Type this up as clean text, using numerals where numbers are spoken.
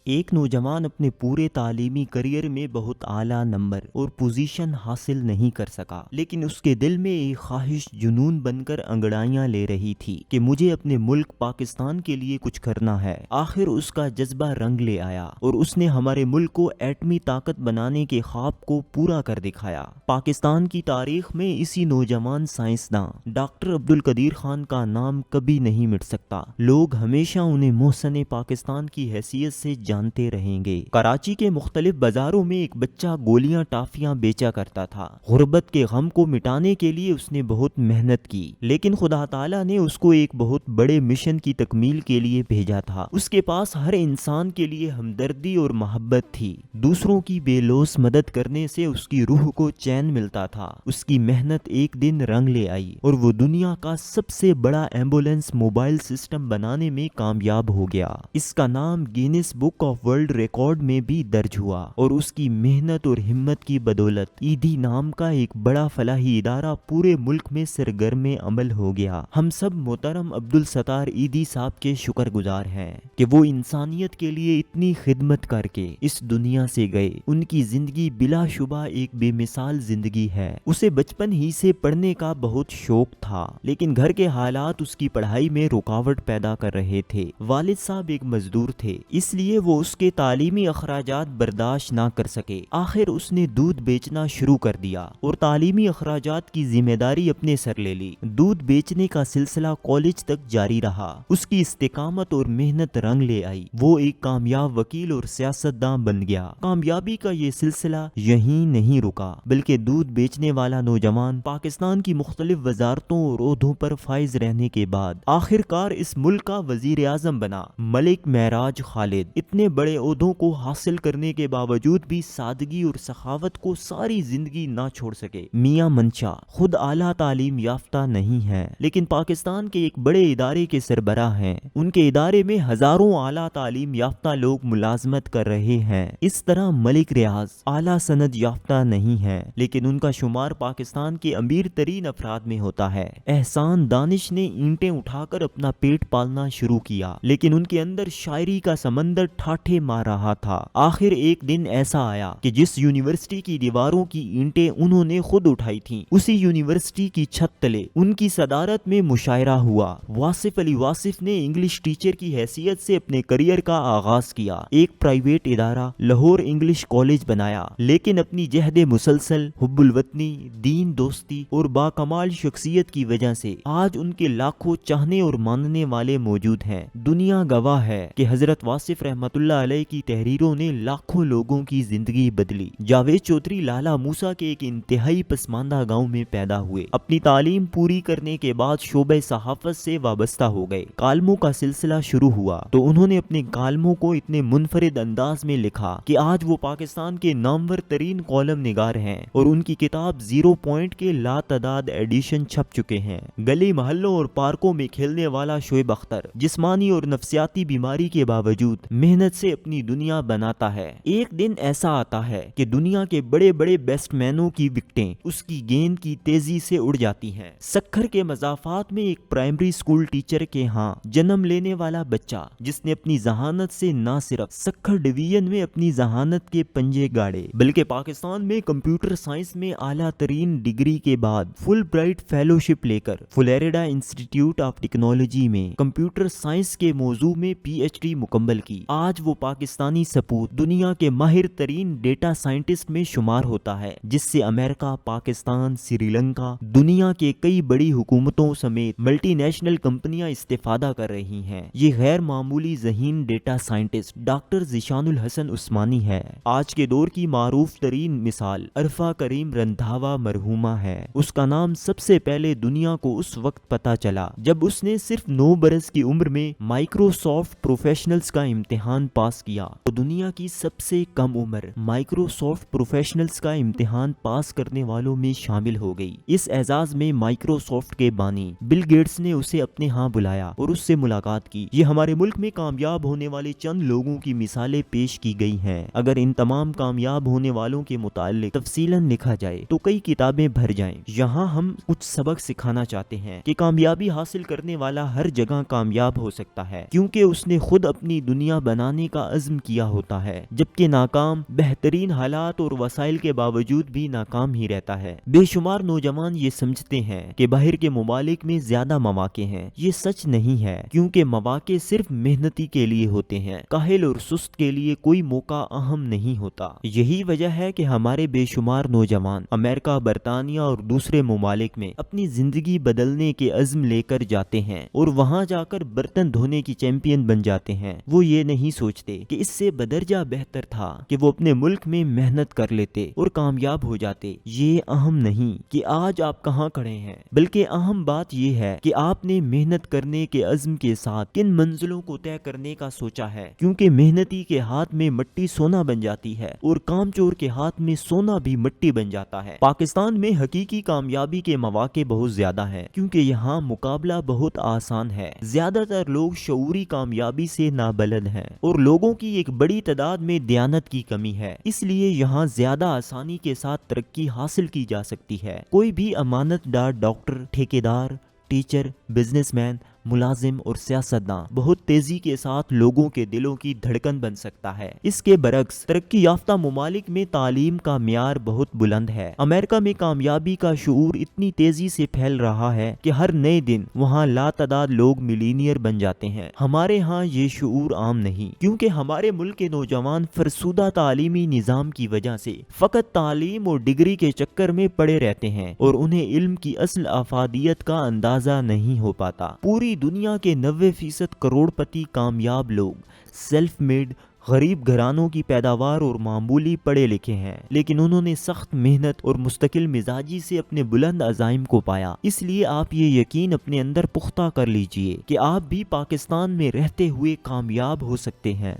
ایک نوجوان اپنے پورے تعلیمی کریئر میں بہت اعلیٰ نمبر اور پوزیشن حاصل نہیں کر سکا، لیکن اس کے دل میں ایک خواہش جنون بن کر انگڑائیاں لے رہی تھی کہ مجھے اپنے ملک پاکستان کے لیے کچھ کرنا ہے۔ آخر اس کا جذبہ رنگ لے آیا اور اس نے ہمارے ملک کو ایٹمی طاقت بنانے کے خواب کو پورا کر دکھایا۔ پاکستان کی تاریخ میں اسی نوجوان سائنسداں ڈاکٹر عبدالقدیر خان کا نام کبھی نہیں مٹ سکتا۔ لوگ ہمیشہ انہیں محسن پاکستان کی حیثیت سے جانتے رہیں گے۔ کراچی کے مختلف بازاروں میں ایک بچہ گولیاں ٹافیاں بیچا کرتا تھا۔ غربت کے غم کو مٹانے کے لیے اس نے بہت محنت کی، لیکن خدا تعالیٰ نے اس کو ایک بہت بڑے مشن کی تکمیل کے لیے بھیجا تھا۔ اس کے پاس ہر انسان کے لیے ہمدردی اور محبت تھی۔ دوسروں کی بے لوث مدد کرنے سے اس کی روح کو چین ملتا تھا۔ اس کی محنت ایک دن رنگ لے آئی اور وہ دنیا کا سب سے بڑا ایمبولینس موبائل سسٹم بنانے میں کامیاب ہو گیا۔ اس کا نام grains book of world record میں بھی درج ہوا اور اس کی محنت اور ہمت کی بدولت ایدھی نام کا ایک بڑا فلاحی ادارہ پورے ملک میں سرگرم عمل ہو گیا۔ ہم سب محترم عبدالستار ایدھی صاحب کے شکر گزار ہیں کہ وہ انسانیت کے لیے اتنی خدمت کر کے اس دنیا سے گئے۔ ان کی زندگی بلا شبہ ایک بے مثال زندگی ہے۔ اسے بچپن ہی سے پڑھنے کا بہت شوق تھا، لیکن گھر کے حالات اس کی پڑھائی میں رکاوٹ پیدا کر رہے تھے۔ والد صاحب ایک مزدور تھے، اس لیے وہ اس کے تعلیمی اخراجات برداشت نہ کر سکے۔ آخر اس نے دودھ بیچنا شروع کر دیا اور تعلیمی اخراجات کی ذمہ داری اپنے سر لے لی۔ دودھ بیچنے کا سلسلہ کالج تک جاری رہا۔ اس کی استقامت اور محنت رنگ لے آئی۔ وہ ایک کامیاب وکیل اور سیاستداں بن گیا۔ کامیابی کا یہ سلسلہ یہیں نہیں رکا، بلکہ دودھ بیچنے والا نوجوان پاکستان کی مختلف وزارتوں اور عہدوں پر فائز رہنے کے بعد آخر کار اس ملک کا وزیر اعظم بنا۔ ملک معراج خالد اتنے بڑے عہدوں کو حاصل کرنے کے باوجود بھی سادگی اور سخاوت کو ساری زندگی نہ چھوڑ سکے۔ میاں منشا خود اعلیٰ تعلیم یافتہ نہیں ہے، لیکن پاکستان کے ایک بڑے ادارے کے سربراہ ہیں۔ ان کے ادارے میں ہزاروں اعلیٰ تعلیم یافتہ لوگ ملازمت کر رہے ہیں۔ اس طرح ملک ریاض اعلیٰ سند یافتہ نہیں ہے، لیکن ان کا شمار پاکستان کے امیر ترین افراد میں ہوتا ہے۔ احسان دانش نے اینٹیں اٹھا کر اپنا پیٹ پالنا شروع کیا، لیکن ان کے اندر شاعری کا سمندر ٹھاٹھے مار رہا تھا۔ آخر ایک دن ایسا آیا کہ جس یونیورسٹی کی دیواروں کی اینٹیں انہوں نے خود اٹھائی تھیں، اسی یونیورسٹی کی چھت تلے ان کی صدارت میں مشاعرہ ہوا۔ واصف علی واصف نے انگلش ٹیچر کی حیثیت سے اپنے کریئر کا آغاز کیا۔ ایک پرائیویٹ ادارہ لاہور انگلش کالج بنایا، لیکن اپنی جہد مسلسل، حب الوطنی، دین دوستی اور باکمال شخصیت کی وجہ سے آج ان کے لاکھوں چاہنے اور ماننے والے موجود ہیں۔ دنیا گواہ ہے کہ حضرت واصف رحمت اللہ علیہ کی تحریروں نے لاکھوں لوگوں کی زندگی بدلی۔ جاوید چودھری لالا موسیٰ کے ایک انتہائی پسماندہ گاؤں میں پیدا ہوئے۔ اپنی تعلیم پوری کرنے کے بعد شعبہ صحافت سے وابستہ ہو گئے۔ کالموں کا سلسلہ شروع ہوا تو انہوں نے اپنے کالموں کو اتنے منفرد انداز میں لکھا کہ آج وہ پاکستان کے نامور ترین کالم نگار ہیں اور ان کی کتاب زیرو پوائنٹ کے لاتعداد ایڈیشن چھپ چکے ہیں۔ گلی محلوں اور پارکوں میں کھیلنے والا شعیب اختر جسمانی اور نفسیاتی بیماری کے باوجود محنت سے اپنی دنیا بناتا ہے۔ ایک دن ایسا آتا ہے کہ دنیا کے بڑے بڑے بیسٹ مینوں کی وکٹیں اس کی گیند کی تیزی سے اڑ جاتی ہیں۔ سکھر کے مضافات میں ایک پرائمری سکول ٹیچر کے ہاں جنم لینے والا بچہ جس نے اپنی ذہانت سے نہ صرف سکھر ڈویژن میں اپنی ذہانت کے پنجے گاڑے، بلکہ پاکستان میں کمپیوٹر سائنس میں اعلیٰ ترین ڈگری کے بعد فل برائٹ فیلوشپ لے کر فلیریڈا انسٹیٹیوٹ آف ٹیکنالوجی میں کمپیوٹر سائنس کے موضوع میں پی ایچ ڈی مکمل کی۔ آج وہ پاکستانی سپوت دنیا کے ماہر ترین ڈیٹا سائنٹسٹ میں شمار ہوتا ہے، جس سے امریکہ، پاکستان، سری لنکا، دنیا کے کئی بڑی حکومتوں سمیت ملٹی نیشنل کمپنیاں استفادہ کر رہی ہیں۔ یہ غیر معمولی ذہین ڈیٹا سائنٹسٹ ڈاکٹر ذیشان الحسن عثمانی ہے۔ آج کے دور کی معروف ترین مثال عرفہ کریم رندھاوا مرحومہ ہے۔ اس کا نام سب سے پہلے دنیا کو اس وقت پتا چلا جب اس نے صرف 9 برس کی عمر میں مائکروسافٹ پروفیشنلز کا امتحان پاس کیا۔ تو دنیا کی سب سے کم عمر مائکروسافٹ پروفیشنلز کا امتحان پاس کرنے والوں میں شامل ہو گئی۔ اس اعزاز میں مائکروسافٹ کے بانی بل گیٹس نے اسے اپنے ہاں بلایا اور اس سے ملاقات کی۔ یہ ہمارے ملک میں کامیاب ہونے والے چند لوگوں کی مثالیں پیش کی گئی ہیں۔ اگر ان تمام کامیاب ہونے والوں کے متعلق تفصیلاً لکھا جائے تو کئی کتابیں بھر جائیں۔ یہاں ہم کچھ سبق سکھانا چاہتے ہیں کہ کامیابی حاصل کرنے والا ہر جگہ کامیاب ہو سکتا ہے، کیونکہ اس نے خود اپنی دنیا بنانے پانے کا عزم کیا ہوتا ہے، جبکہ ناکام بہترین حالات اور وسائل کے باوجود بھی ناکام ہی رہتا ہے۔ بے شمار نوجوان یہ سمجھتے ہیں کہ باہر کے ممالک میں زیادہ مواقع ہیں۔ یہ سچ نہیں ہے، کیونکہ مواقع صرف محنتی کے لیے ہوتے ہیں، کاہل اور سست کے لیے کوئی موقع اہم نہیں ہوتا۔ یہی وجہ ہے کہ ہمارے بے شمار نوجوان امریکہ، برطانیہ اور دوسرے ممالک میں اپنی زندگی بدلنے کے عزم لے کر جاتے ہیں اور وہاں جا کر برتن دھونے کی چیمپئن بن جاتے ہیں۔ وہ یہ نہیں سوچتے کہ اس سے بدرجہ بہتر تھا کہ وہ اپنے ملک میں محنت کر لیتے اور کامیاب ہو جاتے۔ یہ اہم نہیں کہ آج آپ کہاں کھڑے ہیں، بلکہ اہم بات یہ ہے کہ آپ نے محنت کرنے کے عزم کے ساتھ کن منزلوں کو طے کرنے کا سوچا ہے، کیونکہ محنتی کے ہاتھ میں مٹی سونا بن جاتی ہے اور کام چور کے ہاتھ میں سونا بھی مٹی بن جاتا ہے۔ پاکستان میں حقیقی کامیابی کے مواقع بہت زیادہ ہیں، کیونکہ یہاں مقابلہ بہت آسان ہے۔ زیادہ تر لوگ شعوری کامیابی سے نابلد ہیں اور لوگوں کی ایک بڑی تعداد میں دیانت کی کمی ہے، اس لیے یہاں زیادہ آسانی کے ساتھ ترقی حاصل کی جا سکتی ہے۔ کوئی بھی امانت دار ڈاکٹر، ٹھیکیدار، ٹیچر، بزنس مین، ملازم اور سیاستداں بہت تیزی کے ساتھ لوگوں کے دلوں کی دھڑکن بن سکتا ہے۔ اس کے برعکس ترقی یافتہ ممالک میں تعلیم کا معیار بہت بلند ہے۔ امریکہ میں کامیابی کا شعور اتنی تیزی سے پھیل رہا ہے کہ ہر نئے دن وہاں لاتعداد لوگ ملینئر بن جاتے ہیں۔ ہمارے ہاں یہ شعور عام نہیں، کیونکہ ہمارے ملک کے نوجوان فرسودہ تعلیمی نظام کی وجہ سے فقط تعلیم اور ڈگری کے چکر میں پڑے رہتے ہیں اور انہیں علم کی اصل افادیت کا اندازہ نہیں ہو پاتا۔ پوری دنیا کے 90% کروڑ پتی کامیاب لوگ سیلف میڈ غریب گھرانوں کی پیداوار اور معمولی پڑھے لکھے ہیں، لیکن انہوں نے سخت محنت اور مستقل مزاجی سے اپنے بلند عزائم کو پایا۔ اس لیے آپ یہ یقین اپنے اندر پختہ کر لیجئے کہ آپ بھی پاکستان میں رہتے ہوئے کامیاب ہو سکتے ہیں۔